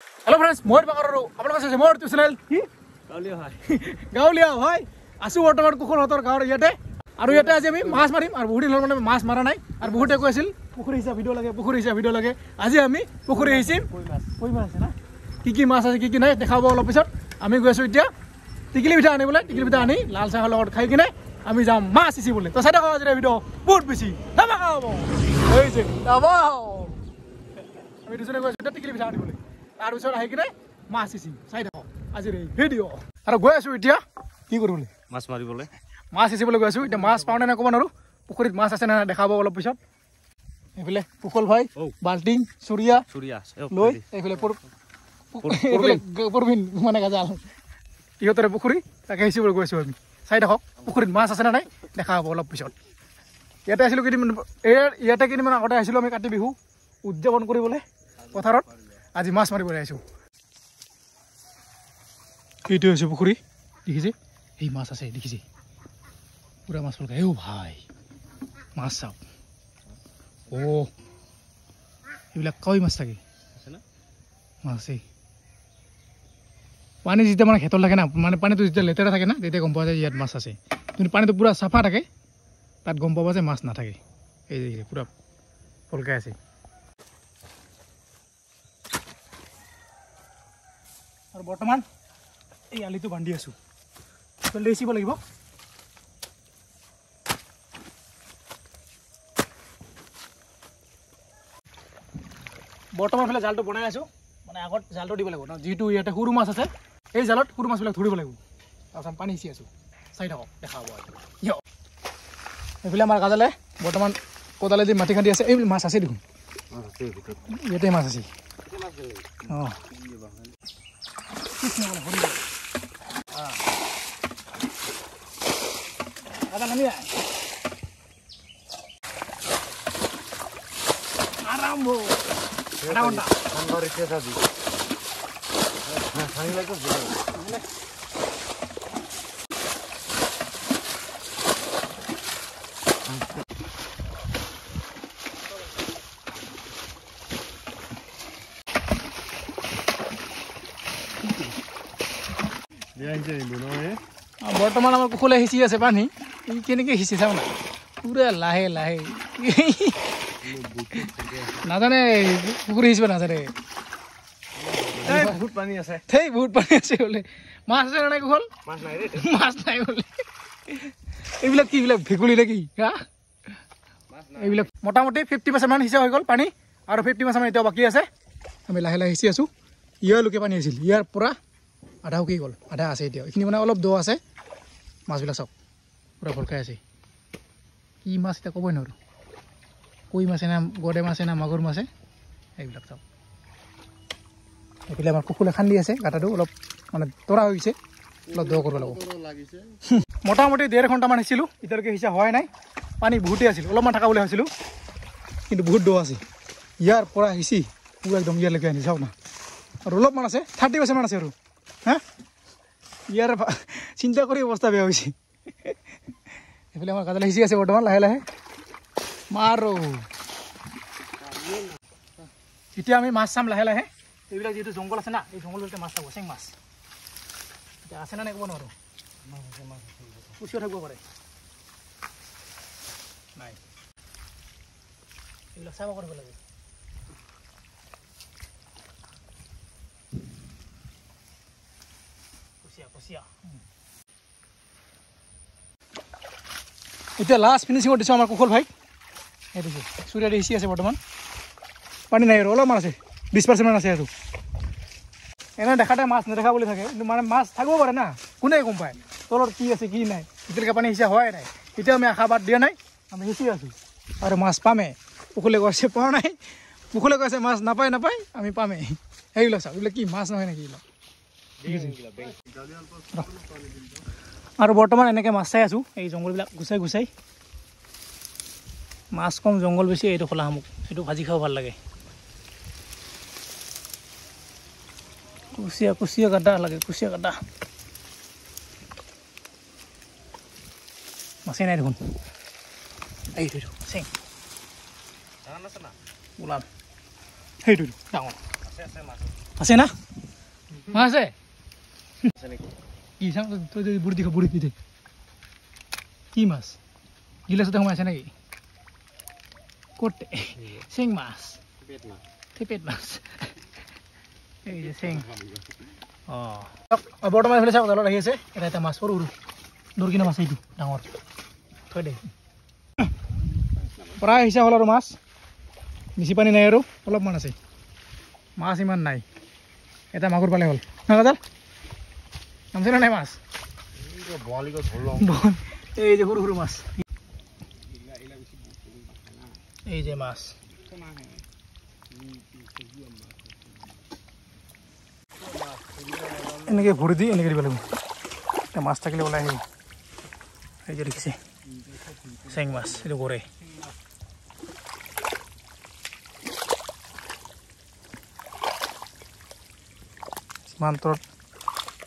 hello friends मोर बागारो आपलोक আছে মোৰ channel কি গাউলিয়া ভাই আসু বৰ্তমান কুকুৰহতৰ গাঁৱৰ ইয়াতে আৰু ইয়াতে আজি আমি মাছ মাৰিম আৰু বহুত দিন মানে মাছ মাৰা নাই আৰু বহুতে কৈছিল পুখুৰী হিচাপ ভিডিও লাগে আজি আমি পুখুৰী আহিছিম কই মাছ আছে না কি মাছ আছে কি নাই দেখাব অলপ পিছত আমি গৈ আছো এতিয়া টিকলি পিঠা আনিবলৈ টিকলি পিঠা আনি লাল চাহৰ লগত খাই কিনে আমি যাম মাছ ইছি বলে তো সাইডা আজি ভিডিও বহুত বেছি দাবা খাব এই যে দাবা আমি দুজনে গৈ আছো টিকলি পিঠা আনিবলৈ আর ওচৰ আহি কিনে মাছ ইছি চাই দেখো আজিৰ এই ভিডিও আৰু গৈ আছো এতিয়া কি কৰিবলৈ মাছ মাৰিবলৈ মাছ ইছিবলৈ গৈ আছো এতিয়া মাছ পাওনে না ক'ব নোৱাৰো পুখুৰীত মাছ আছে না দেখাব অলপ পিছত এইফালে পুকল ভাই বাল্টিং চুৰিয়া লৈ এইফালে পৰবিন মানে গাজাল ইহঁতৰে পুখুৰী তাকে ইছিবলৈ গৈ আছো আমি চাই দেখো পুখুৰীত মাছ আছে না নাই দেখাব অলপ পিছত ইয়াতে আছিলো কেইদিনমান ইয়াতে কেইদিনমান আগতে আহিছিলো আমি কাতি বিহু উদযাপন কৰিবলৈ পথাৰত আজি মাছ মাৰিব আহিছো এইটো আছে পুখুৰী দেখিছে এই মাছ আছে দেখিছে পুরা মাছ লগাই ও ভাই মাছ চাও ও এইবিলাক কই মাছ থাকে আছে না মাছ আছে পানী যেতিয়া মানে খেতৰ লাগে না মানে পানীটো যেতিয়া লেতেৰা থাকে না তেতিয়া গম পোৱা যায় ইয়াত মাছ আছে কিন্তু পানীটো পুৰা সাফা থাকে তাত গম পাবা যে মাছ নাথাকে এই যে পুৰা পলকাই আছে আৰু বৰ্তমান এই আলিটো বান্ধি আছো জলদি এচিব লাগিব বৰ্তমান ফেলে জালটো বনাই আছো মানে আগত জালটো দিব লাগিব যেহেতু ইয়াতে সৰু মাছ আছে এই জালত সৰু মাছবিলাক ধৰিব লাগিব তাৰপিছত পানী সিঁচি আছো চাই থাকক দেখাব এইফালে আমাৰ গাজালে বৰ্তমান কোদালে দি মাটি খান্দি আছে এই মাছ আছে দেখোন ইয়াতে মাছ আছে অঁ বৰ্তমান আমাৰ কুকুলে সিঁচি আছে পানী কেনেকৈ সিঁচি চাওঁ না পুৰা লাহে লাহে নাজানে পুখুৰী সিঁচিব নাজানে বহুত পানী আছে বহুত পানী আছে বোলে মাছ আছে নাই কুশল মাছ নাই বোলে এইবিলাক কি এইবিলাক ভেকুলী নে কি হা এইবিলাক মোটামুটি 50% মান সিঁচা হৈ গ'ল পানী আৰু 50% মান এতিয়াও বাকী আছে আমি লাহে লাহে সিঁচি আছো ইয়ালৈকে পানী আছিল ইয়াৰ পৰা আধা শুকি গ'ল আধা আছে এতিয়া এইখিনি মানে অলপ দ আছে মাছবিলাক চাওক পুৰা ভলকাই আছে কি মাছ এতিয়া ক'বই নোৱাৰোঁ কই মাছে না গড়ে মাছে না মাগুৰ মাছে এইবিলাক চাওক এইফালে আমাৰ কুকুলে খান্দি আছে গাঁতাটো অলপ মানে তৰা হৈছে অলপ দ কৰিব লাগিব মোটামুটি 1.5 ঘণ্টামান সিঁচিলোঁ এতিয়ালৈকে সিঁচা হোৱাই নাই পানী বহুতেই আছিল অলপমান থকা বুলি ভাবিছিলোঁ কিন্তু বহুত দ আছে ইয়াৰ পৰা সিঁচি পুৰা একদম ইয়ালৈকে আনি চাওক না আৰু অলপমান আছে 30% মান আছে আৰু হা ইয়াৰ চিন্তা কৰি অৱস্থা বেয়া হৈছে এইফালে আমাৰ গাজালে সিঁচি আছে বৰ্তমান লাহে লাহে মাৰো এতিয়া আমি মাছ চাম লাহে লাহে এইবিলাক যিহেতু জংঘল আছে না এই জংঘলতে মাছ চাব চেং মাছ এতিয়া আছে না নাই ক'ব নোৱাৰোঁ কুচিও থাকিব পাৰে নাই এইবিলাক চাব কৰিব লাগে এতিয়া লাষ্ট ফিনিচিঙত দিছোঁ আমাৰ কুশল ভাইক এই দিছোঁ চুৰিয়া সিঁচি আছে বৰ্তমান পানী নাই আৰু অলপমান আছে 20% মান আছে আৰু এনে দেখাতে মাছ নেদেখা বুলি থাকে কিন্তু মানে মাছ থাকিব পাৰে না কোনে গম পায় তলত কি আছে কি নাই এতিয়ালৈকে পানী সিঁচা হোৱাই নাই এতিয়া আমি আশা বাদ দিয়া নাই আমি সিঁচি আছোঁ আৰু মাছ পামেই পুখুলে কৈছে পোৱা নাই পুখুলে কৈছে মাছ নাপায় আমি পামেই সেইবিলাক চাওক এইবিলাক কি মাছ নহয় নেকি এইবিলাক আৰু বৰ্তমান এনেকৈ মাছ চাই আছোঁ এই জংঘলবিলাক গুচাই মাছ কম জংঘল বেছি এইটো খোলা শামুক এইটো ভাজি খাব ভাল লাগে কুচিয়া কাটা লাগে কুচিয়া কাটা মাছেই নাই দেখোন এইটো চেং ওলাল সেইটো ডাঙৰ আছে না মাছ আছে কি চাওঁ তই যদি বুঢ়ী দিখ বুঢ়ী পিঠে কি মাছ গিলাচতে সোমাই আছে নেকি ক'ত চেং মাছ পেট মাছ এই যে চেং বৰ্তমান এইফালে চাওক জালত আহি আছে এটা এটা মাছ সৰু সৰু দৌৰ কিনা মাছ এইটো ডাঙৰ থৈ দে প্ৰায় হিচাপ হ'ল আৰু মাছ বেছি পানী নাই আৰু অলপমান আছে মাছ ইমান নাই এটা মাগুৰ পালে হ'ল না কাজল নামছে নাই মাছ এই যে সৰু সৰু মাছ এই যে মাছ এনেকৈ ভৰি দি এনেকৈ দিব লাগিব এতিয়া মাছ থাকিলে ওলাই আহিব এই যে দেখিছে চেং মাছ এইটো গৰে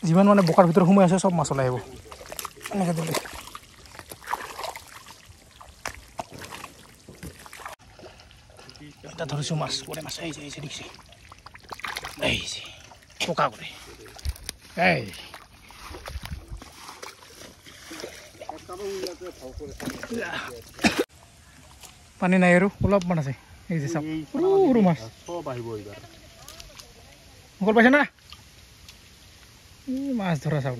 যিমান মানে বোকাৰ ভিতৰত সোমাই আছে চব মাছ ওলাই আহিব এনেকৈ দিলে এটা ধৰিছোঁ মাছ গৰে মাছ আহিছে আহিছে দেখিছে আহিছে পকা গৰে এই পানী নাই আৰু অলপমান আছে এই যে চাওক সৰু সৰু মাছ সকল পাইছে না মাছ ধৰা চাওক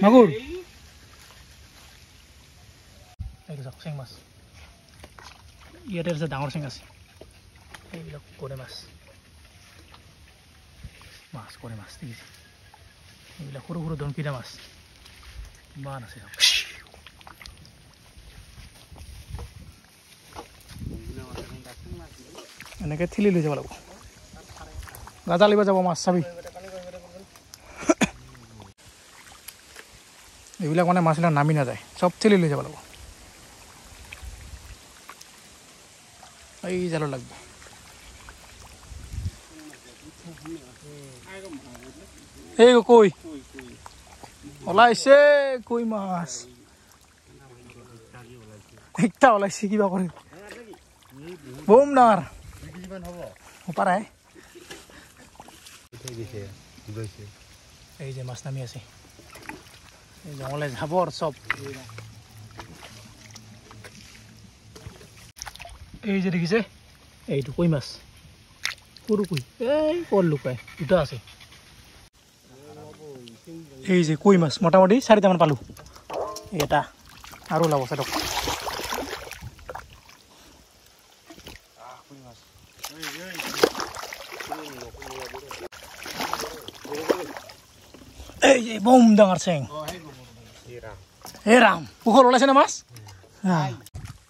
মাগুৰ এইটো চাওক চেং মাছ ইয়াতে আছে ডাঙৰ চেং আছে এইবিলাক গৰে মাছ মাছ গৰে মাছ দেখিছে এইবিলাক সৰু সৰু ধনকিৰা মাছ ইমান আছে এনেকৈ ঠেলি লৈ যাব লাগিব গাজা লিব যাব মাছ চাবি এইবিলাক মানে মাছবিলাক নামি নাযায় চব ঠেলি লৈ যাব লাগিব এই জালত লাগব এই কই ওলাইছে কই মাছ একটা ওলাইছে কিবা কৰে বম ডাঙৰ পাৰে এই যে মাছ নামি আছে এই জঙলে ঝাবৰ চব এই যে দেখিছে এইটো কই মাছ সৰু কই এই কল লুকাই দুটা আছে এই যে কই মাছ মোটামুটি 4টামান পালো এটা আৰু ওলাব চাওক এই যে বম ডাঙৰ চেং হে ৰাম পুখুৰ ওলাইছে না মাছ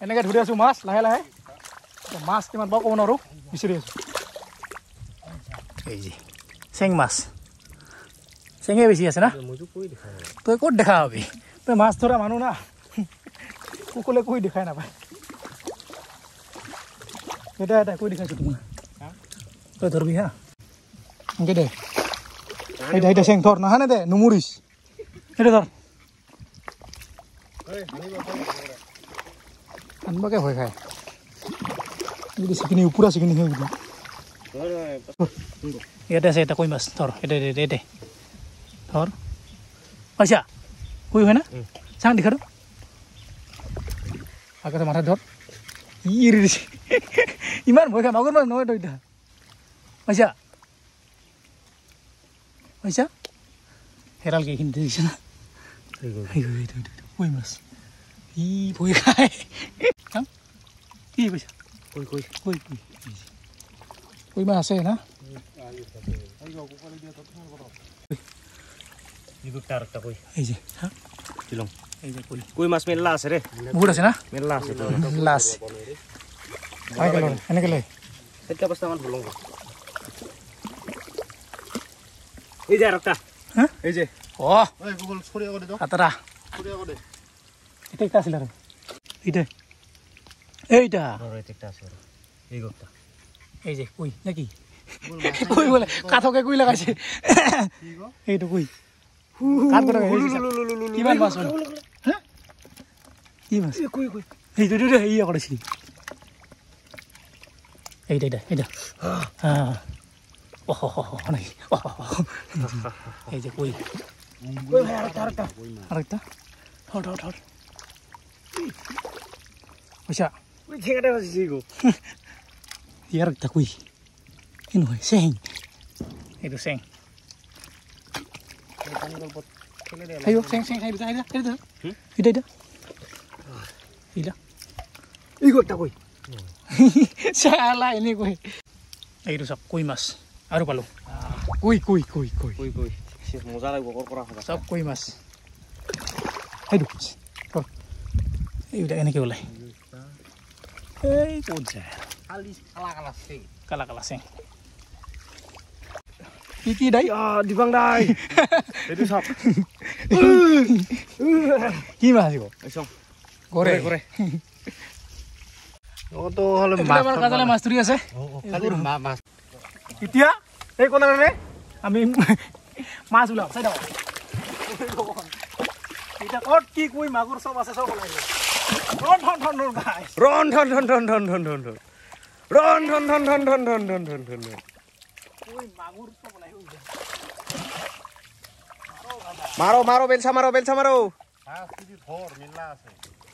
এনেকৈ ধৰি আছো মাছ লাহে লাহে মাছ কিমান পাওঁ ক'ব নোৱাৰো বিচাৰি আছো এই যে চেং মাছ চেঙে বেছি আছে না তই ক'ত দেখা হবি তই মাছ ধৰা মানুহ না কুকুলে কৈ দেখাই নাপায় এটা এটা কৈ দেখাইছো তোমাক তই ধৰবি হা এনেকৈ দে এইটা এইটা চেং ধৰ নাহানে দে নুমুৰিছ এইটা ধৰ আনবাকে ভয় খায় যদি চিকিনি ওপৰা চিকিনি হৈ গ'ল ইয়াতে আছে এটা কই মাছ ধৰ এটা এটা ধৰ পাইছা কই হয় না চাং দেখাটো আগতে মাথা ধৰ ইৰি দিছে ইমান ভয় খায় মাগুৰ মাছ নহয় তো এটা পাইছা পাইছা হেৰাল কেইখিনি দেখিছে না কই মাছ ই ভয় খায় কি পাইছা কই কই কই কই কই মাছ আছে না এই যে এই যে কই মাছ মেলা আছে রে বহুত আছে না মেলা আছে মেলা আছে এনেকে লয় সেটা বস্তামান ভুলং এই যে আরেকটা হ্যাঁ এই যে ও এই গুগল ছড়িয়া করে দাও হাতরা ছড়িয়া করে এটা একটা আছিল আর এইটা এইটা আর একটা আছে এই গোটা এই যে কই নাকি কই বলে কাঠকে কই লাগাইছে কি গো এইটো কই কাট করে কিমান মাছ হল হ্যাঁ কি মাছ কই কই এই দুটো এই করেছি এইটা নাই এই যে কই ভাই আরেকটা ধর পয়সা ওই ঠেকাটা বাজিছে গো ইয়ার একটা কই কি নয় সেং এইটো সেং আইও সেং এইটা এই গোটা কই শালা এনে কই এইটো সব কই মাছ আৰু পালো কই সে মজা লাগব কৰা হ'ব সব কই মাছ এইটো এইটা এনেকে ওলাই এই ক'ত যায় কালা সেং কি দাই দিবাং দাই এইটো সব কি মাছ আহিব গৰে তো হলে মাছ ধৰি আছে মাছ এতিয়া এই কোনাৰে আমি মাছ ওলাম চাই দাও এটা ক'ত কি কই মাগুৰ সব আছে সব ওলাই ৰন মাৰো বেলচা মাৰো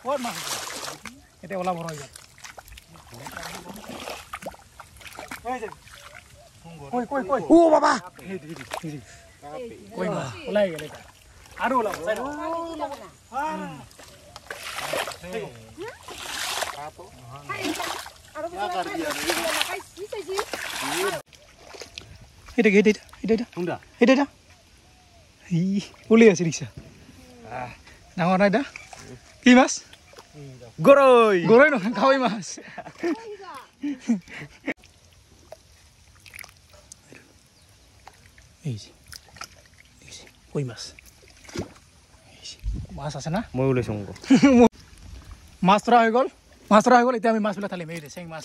ক'ত মাছ এতিয়া ওলাব ৰৈ যায় কই ও বাবা কই মাছ ওলাই গেল এটা আৰু ওলাব চাই দাও এটা উলি আছে ৰিক্সা ডাঙৰ নাই দা কি মাছ গৰৈ নহয় কাৱৈ মাছ কই মাছ মাছ আছে না মই ওলাইছো মাছ ধৰা হৈ গ'ল এতিয়া আমি মাছবিলাক ঢালিম এই চেং মাছ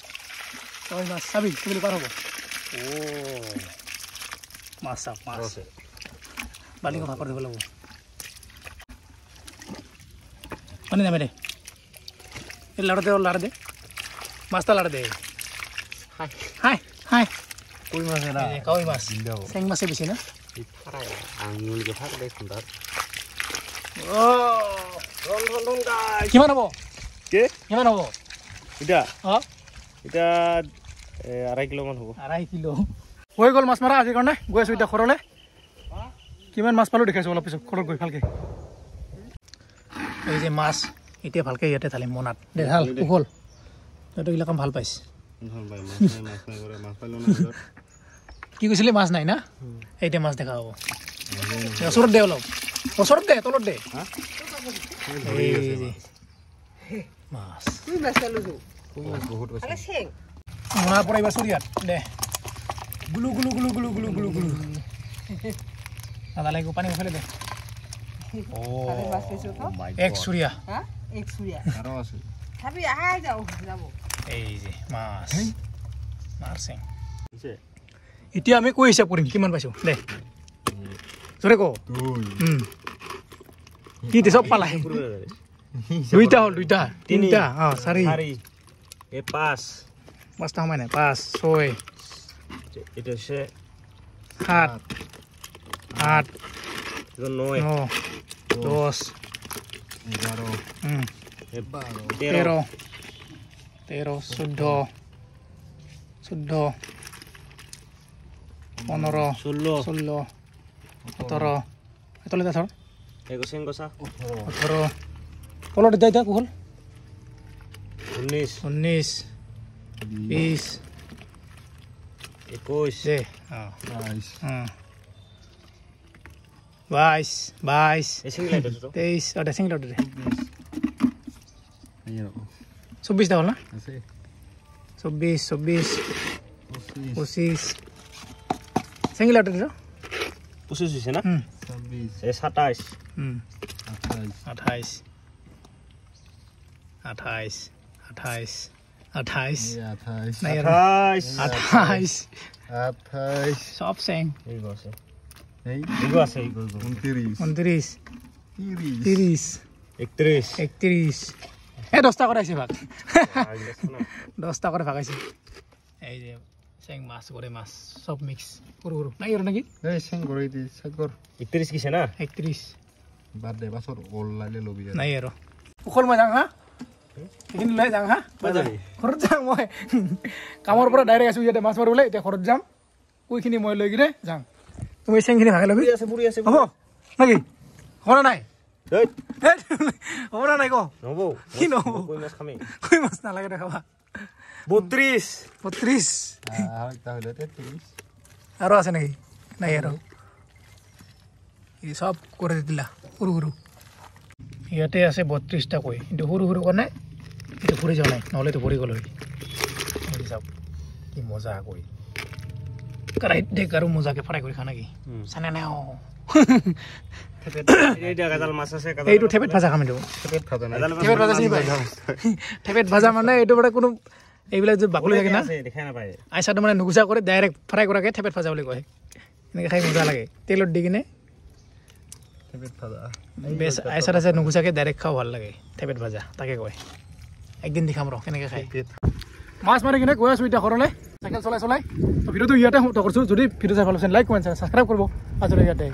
কাৱৈ মাছ চাবি কি বুলি পাৰ হ'ব মাছ বালিকে ভাগ কৰি দিব লাগিব পানী নামে দে এই লাড় দে মাছটা লাড় দে হাই কই মাছ না কাৱৈ মাছ চেং মাছে বেছি না আঙুলকে ভাগ দে সুন্দৰ ৰন গাই কিমান হ'ব কিমান হ'ব এটা অঁ এটা 2.5 কিলো মান হ'ব 2.5 কিলো হৈ গ'ল মাছ মাৰা আজিৰ কাৰণে গৈ আছোঁ এতিয়া ঘৰলৈ কিমান মাছ পালোঁ দেখাইছোঁ অলপ পিছত ঘৰত গৈ ভালকৈ এই যে মাছ এতিয়া ভালকৈ ইয়াতে ঢালিম মনাত দে ভাল কুশল তইতো এইবিলাক কাম ভাল পাইছ কি কৈছিলি মাছ নাই না এতিয়া মাছ দেখা হ'ব ওচৰত দে অলপ তলত দে মাছ মনাৰ পৰা এইবাৰ চৰিয়াত দে গুলু দাদা লাগিব পানী উঠালে দে এক চুৰিয়া এই যে মাছ চেং এতিয়া আমি কৈ হিচাপ কৰিম কিমান পাইছোঁ দে জোৰে ক কি দে চব পালা দুইটা হ'ল তিনিটা চাৰি পাঁচটা সোমাই নাই 5 6 এটা 7 8 9 10 11 13 14 15 16 17 এতলে ধৰ এগো সেংগসা 18 তলত দে কুশল 19 20 21 দে 22 23 ড্রেসিং লাউড দে 24 দাও না 24 25 সিঙ্গেল লাউড দে 25 হইছে না 26 27 28 সব সেম এই গছে এইগো আছে 29 30 31 এ 10টা করাইছে ভাগ 10টা করে ভাগাইছে এই যে চেং মাছ গৰে মাছ সব মিক্স সৰু সৰু নাই আৰু নেকি এই চেং গৰে দি সাগৰ 31 কিছে না 31 বাদ দে বাছৰ অল লাইলে লবি নাই আৰু উখল মই যাং হা এখিনি লৈ যাং হা ঘৰত যাম মই কামৰ পৰা ডাইৰেক্ট আছো ইয়াতে মাছ মাৰিবলৈ এতিয়া ঘৰত যাম কইখিনি মই লৈ কিনে যাম তুমি চেংখিনি ভাগে লবি বুৰি আছে হ'ব নেকি হ'ব নাই এই হ'ব নাই ক নব কি নব কই মাছ খামে কই মাছ নালাগে দেখাবা 32 তাহলে 33 আৰু আছে নেকি নাই আৰু এই সব কৰে দিলা সৰু সৰু ইয়াতে আছে 32টা কই কিন্তু সৰু সৰু কাৰণে এটা ফুৰি যাও নাই নহলে তো ভৰি গল হয় এই সব কি মজা কই कराइट देख আৰু মজাকে ফ্ৰাই কৰি খানা কি সানা নাও এইটা গাজাল মাছ আছে এইটো থেপেট ভাজা খাম এইটো থেপেট ভাজা নাই থেপেট ভাজা চিনি পাই থেপেট ভাজা মানে এইটো বড় কোনো এইবিলাক যে বাকলি থাকে না দেখাই না পায় আইসাটো মানে নুগুচা করে ডাইরেক্ট ফ্রাই করাকে থেপেট ভাজা বুলি কয় এনেকে খাই মজা লাগে তেলত দি কিনে থেপেট ভাজা বেশ আইসাটা আছে নুগুচাকে ডাইরেক্ট খাও ভাল লাগে থেপেট ভাজা তাকে কয় একদিন দেখাম ৰ কেনেকে খাই মাছ মাৰি কিনে গৈ আছো এতিয়া ঘৰলৈ সাইকেল চলাই চলাই তো ভিডিওটো ইয়াতে সমাপ্ত কৰিছো যদি ভিডিও চাই ভাল লাগিছে লাইক কমেন্ট সাবস্ক্ৰাইব কৰিব আজিলৈ ইয়াতে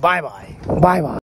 বাই বাই বাই বাই